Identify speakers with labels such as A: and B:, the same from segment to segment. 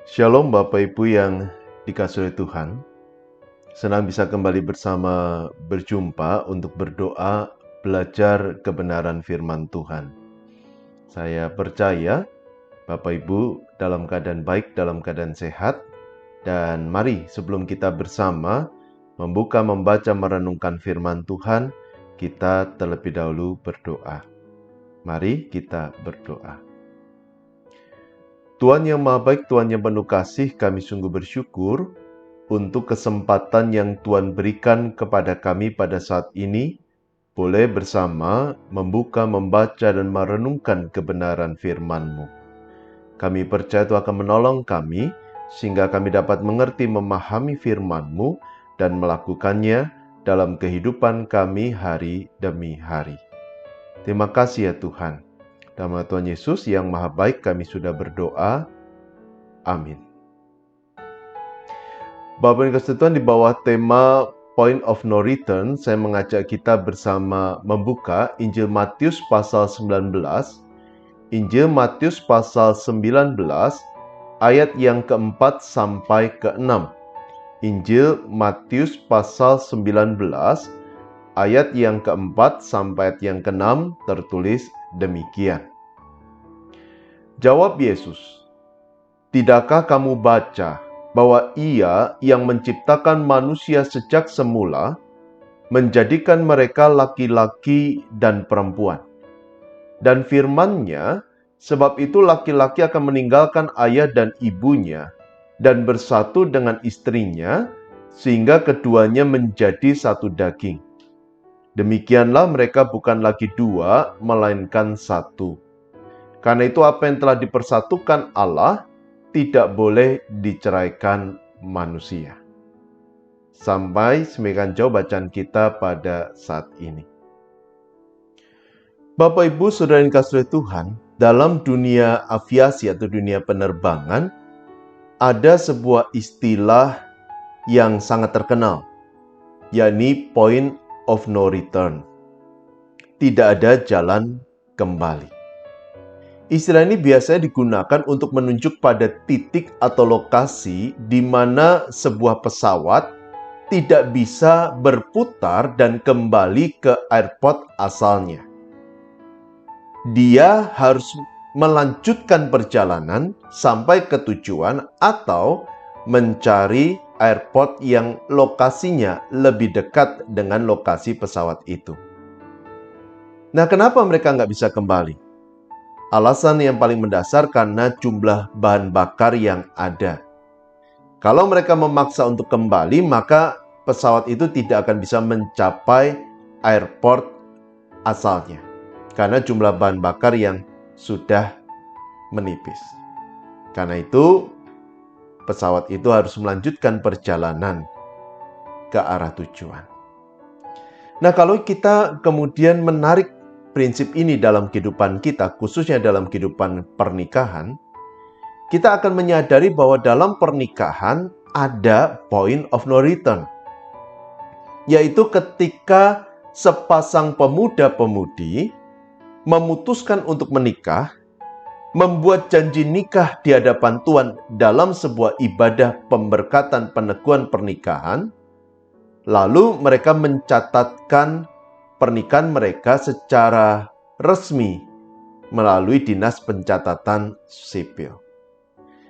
A: Shalom Bapak Ibu yang dikasihi Tuhan. Senang bisa kembali bersama berjumpa untuk berdoa belajar kebenaran firman Tuhan. Saya percaya Bapak Ibu dalam keadaan baik, dalam keadaan sehat. Dan mari sebelum kita bersama membuka, membaca, merenungkan firman Tuhan, kita terlebih dahulu berdoa. Mari kita berdoa. Tuhan yang Maha Baik, Tuhan yang penuh kasih, kami sungguh bersyukur untuk kesempatan yang Tuhan berikan kepada kami pada saat ini, boleh bersama membuka, membaca, dan merenungkan kebenaran firman-Mu. Kami percaya Tuhan akan menolong kami, sehingga kami dapat mengerti, memahami firman-Mu, dan melakukannya dalam kehidupan kami hari demi hari. Terima kasih ya Tuhan. Dalam nama Tuhan Yesus yang Maha Baik kami sudah berdoa. Amin. Bapak Ibu Tuhan, di bawah tema Point of No Return, saya mengajak kita bersama membuka Injil Matius pasal 19. Injil Matius pasal 19 ayat yang keempat sampai ke-6. Injil Matius pasal 19 ayat yang keempat sampai ayat yang ke-6 tertulis demikian. Jawab Yesus, "Tidakkah kamu baca bahwa Ia yang menciptakan manusia sejak semula, menjadikan mereka laki-laki dan perempuan. Dan firman-Nya, sebab itu laki-laki akan meninggalkan ayah dan ibunya, dan bersatu dengan istrinya, sehingga keduanya menjadi satu daging. Demikianlah mereka bukan lagi dua, melainkan satu. Karena itu apa yang telah dipersatukan Allah, tidak boleh diceraikan manusia." Sampai semikian jauh bacaan kita pada saat ini. Bapak Ibu Saudara yang dikasihi Tuhan, dalam dunia aviasi atau dunia penerbangan, ada sebuah istilah yang sangat terkenal, yakni point of no return. Tidak ada jalan kembali. Istilah ini biasanya digunakan untuk menunjuk pada titik atau lokasi di mana sebuah pesawat tidak bisa berputar dan kembali ke airport asalnya. Dia harus melanjutkan perjalanan sampai ke tujuan atau mencari airport yang lokasinya lebih dekat dengan lokasi pesawat itu. Nah, kenapa mereka nggak bisa kembali? Alasan yang paling mendasar karena jumlah bahan bakar yang ada. Kalau mereka memaksa untuk kembali, maka pesawat itu tidak akan bisa mencapai airport asalnya. Karena jumlah bahan bakar yang sudah menipis. Karena itu, pesawat itu harus melanjutkan perjalanan ke arah tujuan. Nah, kalau kita kemudian menarik prinsip ini dalam kehidupan kita, khususnya dalam kehidupan pernikahan, kita akan menyadari bahwa dalam pernikahan ada point of no return. Yaitu ketika sepasang pemuda-pemudi memutuskan untuk menikah, membuat janji nikah di hadapan Tuhan dalam sebuah ibadah pemberkatan peneguhan pernikahan, lalu mereka mencatatkan pernikahan mereka secara resmi melalui Dinas Pencatatan Sipil.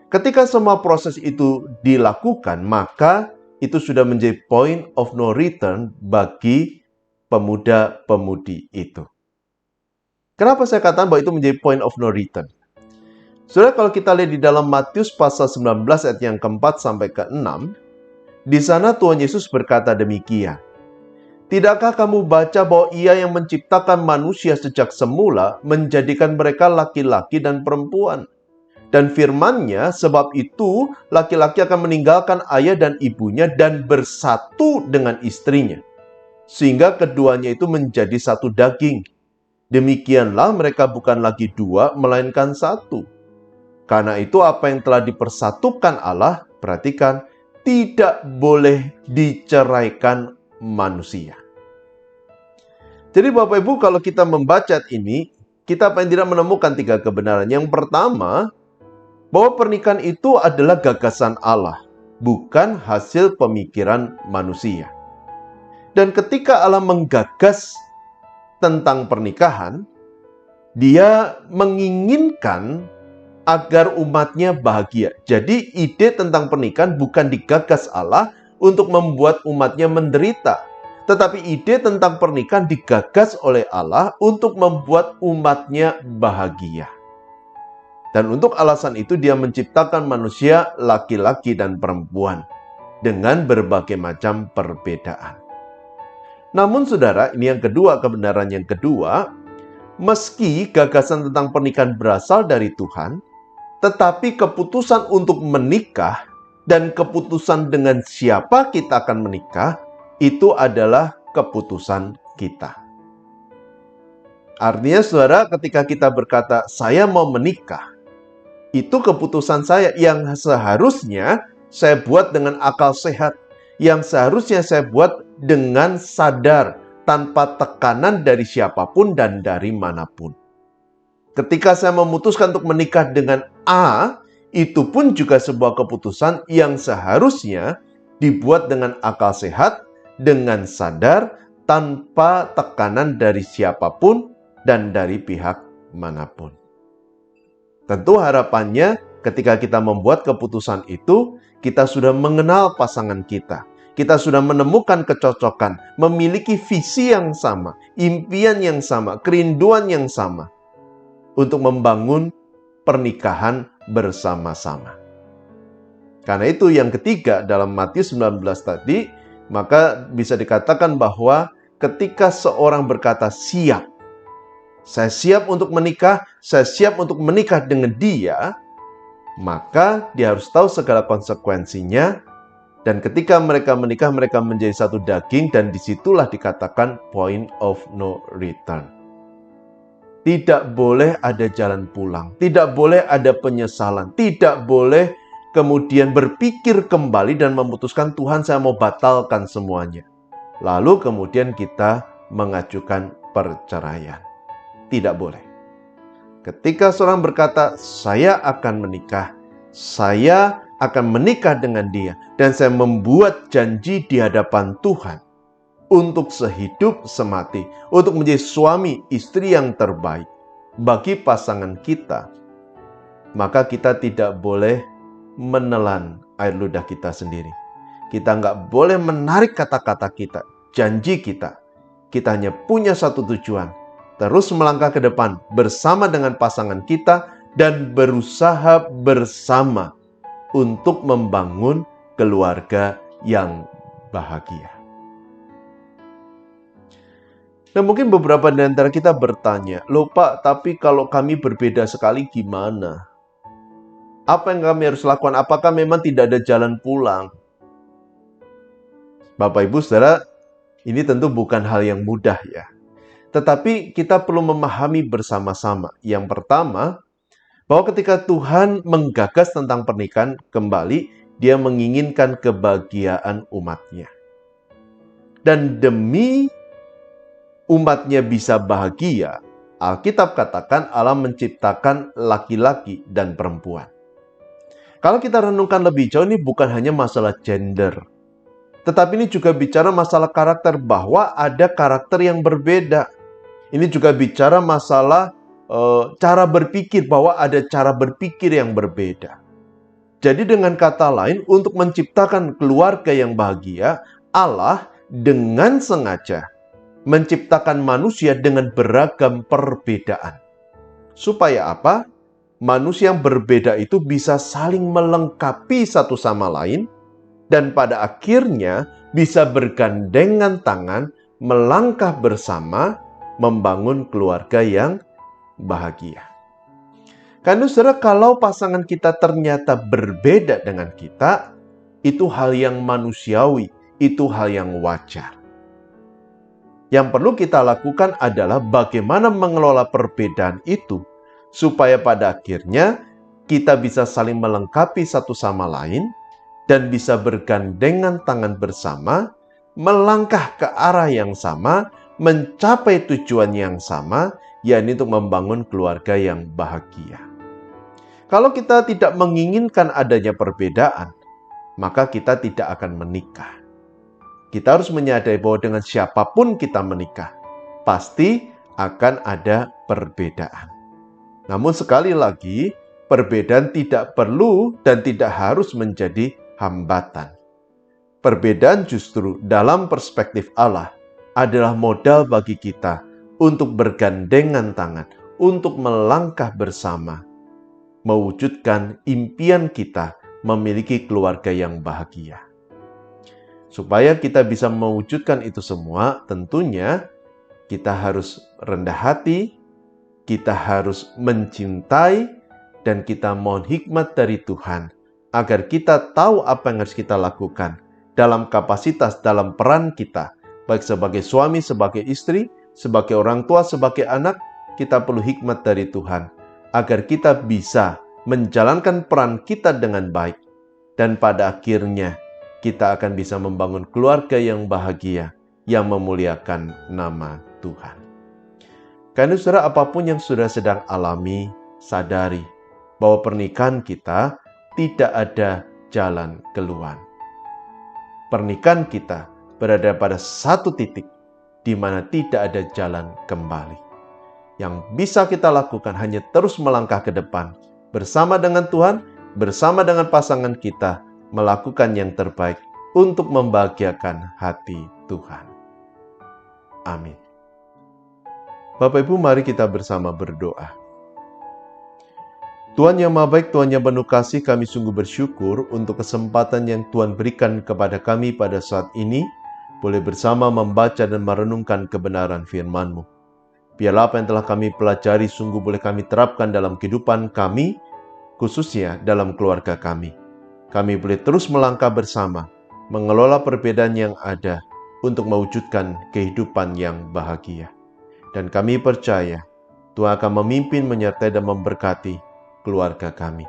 A: Ketika semua proses itu dilakukan, maka itu sudah menjadi point of no return bagi pemuda-pemudi itu. Kenapa saya katakan bahwa itu menjadi point of no return? Saudara, kalau kita lihat di dalam Matius pasal 19 ayat yang keempat sampai ke-6, di sana Tuhan Yesus berkata demikian. "Tidakkah kamu baca bahwa Ia yang menciptakan manusia sejak semula menjadikan mereka laki-laki dan perempuan? Dan firman-Nya, sebab itu laki-laki akan meninggalkan ayah dan ibunya dan bersatu dengan istrinya, sehingga keduanya itu menjadi satu daging. Demikianlah mereka bukan lagi dua, melainkan satu. Karena itu apa yang telah dipersatukan Allah, perhatikan, tidak boleh diceraikan manusia." Jadi Bapak Ibu, kalau kita membaca ini, kita paling tidak menemukan tiga kebenaran. Yang pertama, bahwa pernikahan itu adalah gagasan Allah, bukan hasil pemikiran manusia. Dan ketika Allah menggagas tentang pernikahan, Dia menginginkan agar umatnya bahagia. Jadi ide tentang pernikahan bukan digagas Allah untuk membuat umatnya menderita, tetapi ide tentang pernikahan digagas oleh Allah untuk membuat umatnya bahagia. Dan untuk alasan itu Dia menciptakan manusia laki-laki dan perempuan dengan berbagai macam perbedaan. Namun saudara, ini yang kedua, kebenaran yang kedua, meski gagasan tentang pernikahan berasal dari Tuhan, tetapi keputusan untuk menikah dan keputusan dengan siapa kita akan menikah, itu adalah keputusan kita. Artinya saudara, ketika kita berkata, saya mau menikah, itu keputusan saya yang seharusnya saya buat dengan akal sehat, yang seharusnya saya buat dengan sadar, tanpa tekanan dari siapapun dan dari manapun. Ketika saya memutuskan untuk menikah dengan A, itu pun juga sebuah keputusan yang seharusnya dibuat dengan akal sehat, dengan sadar, tanpa tekanan dari siapapun dan dari pihak manapun. Tentu harapannya ketika kita membuat keputusan itu, kita sudah mengenal pasangan kita. Kita sudah menemukan kecocokan, memiliki visi yang sama, impian yang sama, kerinduan yang sama untuk membangun pernikahan bersama-sama. Karena itu yang ketiga dalam Matius 19 tadi, maka bisa dikatakan bahwa ketika seorang berkata siap, saya siap untuk menikah, saya siap untuk menikah dengan dia, maka dia harus tahu segala konsekuensinya. Dan ketika mereka menikah, mereka menjadi satu daging, dan disitulah dikatakan point of no return. Tidak boleh ada jalan pulang, tidak boleh ada penyesalan, tidak boleh kemudian berpikir kembali dan memutuskan, Tuhan saya mau batalkan semuanya. Lalu kemudian kita mengajukan perceraian. Tidak boleh. Ketika seorang berkata, saya akan menikah, saya akan menikah dengan dia, dan saya membuat janji di hadapan Tuhan untuk sehidup semati, untuk menjadi suami istri yang terbaik bagi pasangan kita, maka kita tidak boleh menelan air ludah kita sendiri. Kita nggak boleh menarik kata-kata kita, janji kita. Kita hanya punya satu tujuan, terus melangkah ke depan bersama dengan pasangan kita dan berusaha bersama untuk membangun keluarga yang bahagia. Nah, mungkin beberapa di antara kita bertanya, loh Pak, tapi kalau kami berbeda sekali gimana? Apa yang kami harus lakukan? Apakah memang tidak ada jalan pulang? Bapak Ibu Saudara, ini tentu bukan hal yang mudah ya. Tetapi kita perlu memahami bersama-sama. Yang pertama, bahwa ketika Tuhan menggagas tentang pernikahan kembali, Dia menginginkan kebahagiaan umatnya. Dan demi umatnya bisa bahagia, Alkitab katakan Allah menciptakan laki-laki dan perempuan. Kalau kita renungkan lebih jauh, ini bukan hanya masalah gender, tetapi ini juga bicara masalah karakter, bahwa ada karakter yang berbeda. Ini juga bicara masalah cara berpikir, bahwa ada cara berpikir yang berbeda. Jadi dengan kata lain, untuk menciptakan keluarga yang bahagia, Allah dengan sengaja menciptakan manusia dengan beragam perbedaan. Supaya apa? Manusia yang berbeda itu bisa saling melengkapi satu sama lain, dan pada akhirnya bisa bergandengan tangan, melangkah bersama, membangun keluarga yang bahagia. Karena saudara, kalau pasangan kita ternyata berbeda dengan kita, itu hal yang manusiawi, itu hal yang wajar. Yang perlu kita lakukan adalah bagaimana mengelola perbedaan itu, supaya pada akhirnya kita bisa saling melengkapi satu sama lain, dan bisa bergandengan tangan bersama, melangkah ke arah yang sama, mencapai tujuan yang sama, yakni untuk membangun keluarga yang bahagia. Kalau kita tidak menginginkan adanya perbedaan, maka kita tidak akan menikah. Kita harus menyadari bahwa dengan siapapun kita menikah, pasti akan ada perbedaan. Namun sekali lagi, perbedaan tidak perlu dan tidak harus menjadi hambatan. Perbedaan justru dalam perspektif Allah adalah modal bagi kita untuk bergandengan tangan, untuk melangkah bersama, mewujudkan impian kita memiliki keluarga yang bahagia. Supaya kita bisa mewujudkan itu semua, tentunya kita harus rendah hati, kita harus mencintai, dan kita mohon hikmat dari Tuhan agar kita tahu apa yang harus kita lakukan dalam kapasitas, dalam peran kita, baik sebagai suami, sebagai istri, sebagai orang tua, sebagai anak. Kita perlu hikmat dari Tuhan agar kita bisa menjalankan peran kita dengan baik, dan pada akhirnya kita akan bisa membangun keluarga yang bahagia, yang memuliakan nama Tuhan. Karena saudara, apapun yang sudah sedang alami, sadari bahwa pernikahan kita tidak ada jalan keluar. Pernikahan kita berada pada satu titik di mana tidak ada jalan kembali. Yang bisa kita lakukan hanya terus melangkah ke depan, bersama dengan Tuhan, bersama dengan pasangan kita, melakukan yang terbaik untuk membahagiakan hati Tuhan. Amin. Bapak Ibu, mari kita bersama berdoa. Tuhan yang Maha Baik, Tuhan yang penuh kasih, kami sungguh bersyukur untuk kesempatan yang Tuhan berikan kepada kami pada saat ini, boleh bersama membaca dan merenungkan kebenaran firman-Mu. Biarlah apa yang telah kami pelajari sungguh boleh kami terapkan dalam kehidupan kami, khususnya dalam keluarga kami. Kami boleh terus melangkah bersama, mengelola perbedaan yang ada untuk mewujudkan kehidupan yang bahagia. Dan kami percaya Tuhan akan memimpin, menyertai, dan memberkati keluarga kami.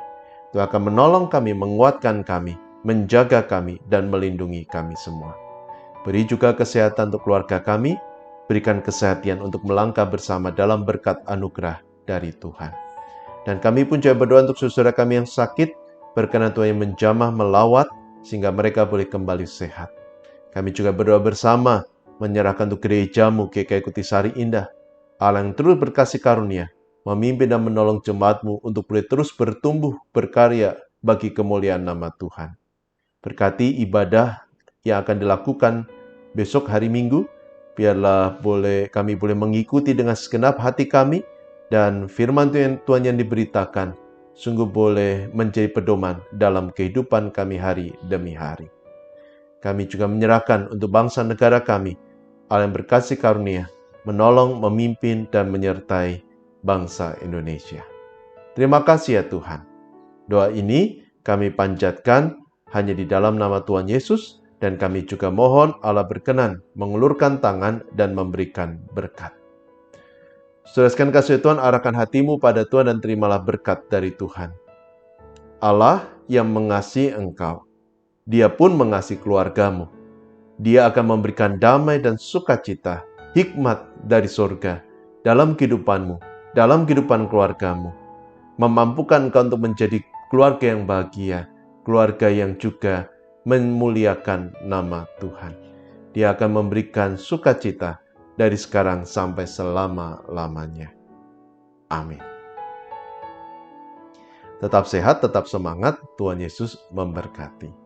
A: Tuhan akan menolong kami, menguatkan kami, menjaga kami, dan melindungi kami semua. Beri juga kesehatan untuk keluarga kami, berikan kesehatan untuk melangkah bersama dalam berkat anugerah dari Tuhan. Dan kami pun juga berdoa untuk saudara kami yang sakit, berkenan Tuhan yang menjamah, melawat, sehingga mereka boleh kembali sehat. Kami juga berdoa bersama, menyerahkan untuk gereja-Mu, GKI Kutisari Indah, Allah yang terus berkasih karunia, memimpin dan menolong jemaat-Mu untuk boleh terus bertumbuh, berkarya bagi kemuliaan nama Tuhan. Berkati ibadah yang akan dilakukan besok hari Minggu, biarlah kami boleh mengikuti dengan segenap hati kami, dan firman Tuhan yang diberitakan sungguh boleh menjadi pedoman dalam kehidupan kami hari demi hari. Kami juga menyerahkan untuk bangsa negara kami, Allah yang berkasih karunia, menolong, memimpin, dan menyertai bangsa Indonesia. Terima kasih ya Tuhan. Doa ini kami panjatkan hanya di dalam nama Tuhan Yesus, dan kami juga mohon Allah berkenan mengulurkan tangan dan memberikan berkat. Saudara kasih Tuhan, arahkan hatimu pada Tuhan dan terimalah berkat dari Tuhan. Allah yang mengasihi engkau, Dia pun mengasihi keluargamu. Dia akan memberikan damai dan sukacita, hikmat dari surga dalam kehidupanmu, dalam kehidupan keluargamu, memampukan engkau untuk menjadi keluarga yang bahagia, keluarga yang juga memuliakan nama Tuhan. Dia akan memberikan sukacita dari sekarang sampai selama-lamanya. Amin. Tetap sehat, tetap semangat. Tuhan Yesus memberkati.